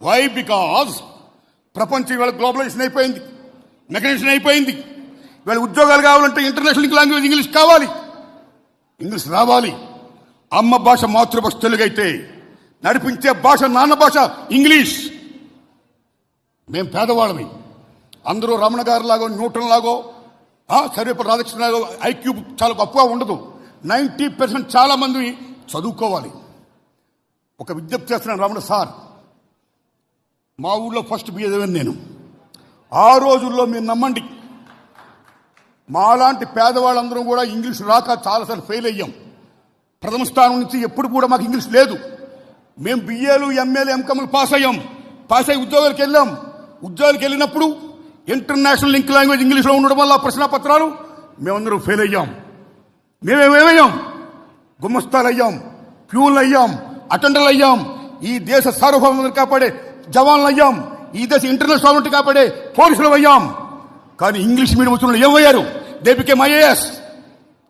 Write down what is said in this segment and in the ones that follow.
Why because ప్రపంచం ఇవాళ globalisation అయిపోయింది, మెకనైజేషన్ అయిపోయింది. ఇవాళ ఉద్యోగాలు కావాలంటే ఇంటర్నేషనల్ లాంగ్వేజ్ ఇంగ్లీష్ కావాలి, ఇంగ్లీష్ రావాలి. అమ్మ భాష మాతృభాష తెలుగు అయితే నడిపించే భాష నాన్న భాష ఇంగ్లీష్. మేము పేదవాళ్ళమి, అందరూ రమణ గారి లాగో న్యూటన్ లాగో సర్వేపల్లి రాధాకృష్ణ లాగో ఐక్యూ చాలా గొప్పగా ఉండదు. 90% చాలా మంది చదువుకోవాలి. ఒక విజ్ఞప్తి చేస్తున్నాను రమణ సార్, మా ఊళ్ళో ఫస్ట్ బిఏ చదివాను నేను. ఆ రోజుల్లో మీరు నమ్మండి, మాలాంటి పేదవాళ్ళందరం కూడా ఇంగ్లీష్ రాక చాలాసార్లు ఫెయిల్ అయ్యాం. ప్రథమ స్థానం నుంచి ఎప్పుడు కూడా మాకు ఇంగ్లీష్ లేదు. మేము బిఏలు ఎంఏలు ఎంకమ్లు పాస్ అయ్యి ఉద్యోగాలకు వెళ్ళాం. ఉద్యోగాలకు వెళ్ళినప్పుడు ఇంటర్నేషనల్ లింక్ లాంగ్వేజ్ ఇంగ్లీష్లో ఉండడం వల్ల ప్రశ్నాపత్రాలు మేమందరం ఫెయిల్ అయ్యాం. మేమేమయ్యాం? గుమస్తాలు అయ్యాం, ప్యూన్లు అయ్యాం, అటెండర్లు అయ్యాం. ఈ దేశ సార్వభౌమాన్ని కాపాడే జవాన్లు అయ్యాం, ఈ దేశ ఇంటర్నల్ సాల్వెంట్ కాపాడే పోలీసులు అయ్యాం. కానీ ఇంగ్లీష్ మీడియం వచ్చిన ఏమయ్యారు? దే బికేమ్ ఐఏఎస్,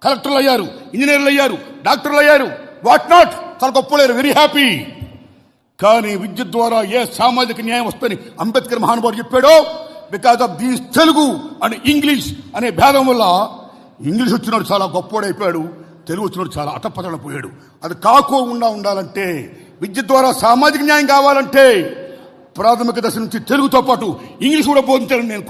కలెక్టర్లు అయ్యారు, ఇంజనీర్లు అయ్యారు, డాక్టర్లు అయ్యారు, వాట్ నాట్. చాలా గొప్పలేరు, వెరీ హ్యాపీ. కానీ విద్య ద్వారా ఏ సామాజిక న్యాయం వస్తుందని అంబేద్కర్ మహానుభావుడు చెప్పాడో, because of these Telugu and English అనే భేదం వల్ల ఇంగ్లీష్ వచ్చినాడు చాలా గొప్పోడైపోయాడు, తెలుగు వచ్చినాడు చాలా అటపతడపోయాడు. అది కాకోకుండా ఉండాలంటే, విద్య ద్వారా సామాజిక న్యాయం కావాలంటే ప్రాథమిక దశ నుంచి తెలుగుతో పాటు ఇంగ్లీష్ కూడా బోధించాలని నేను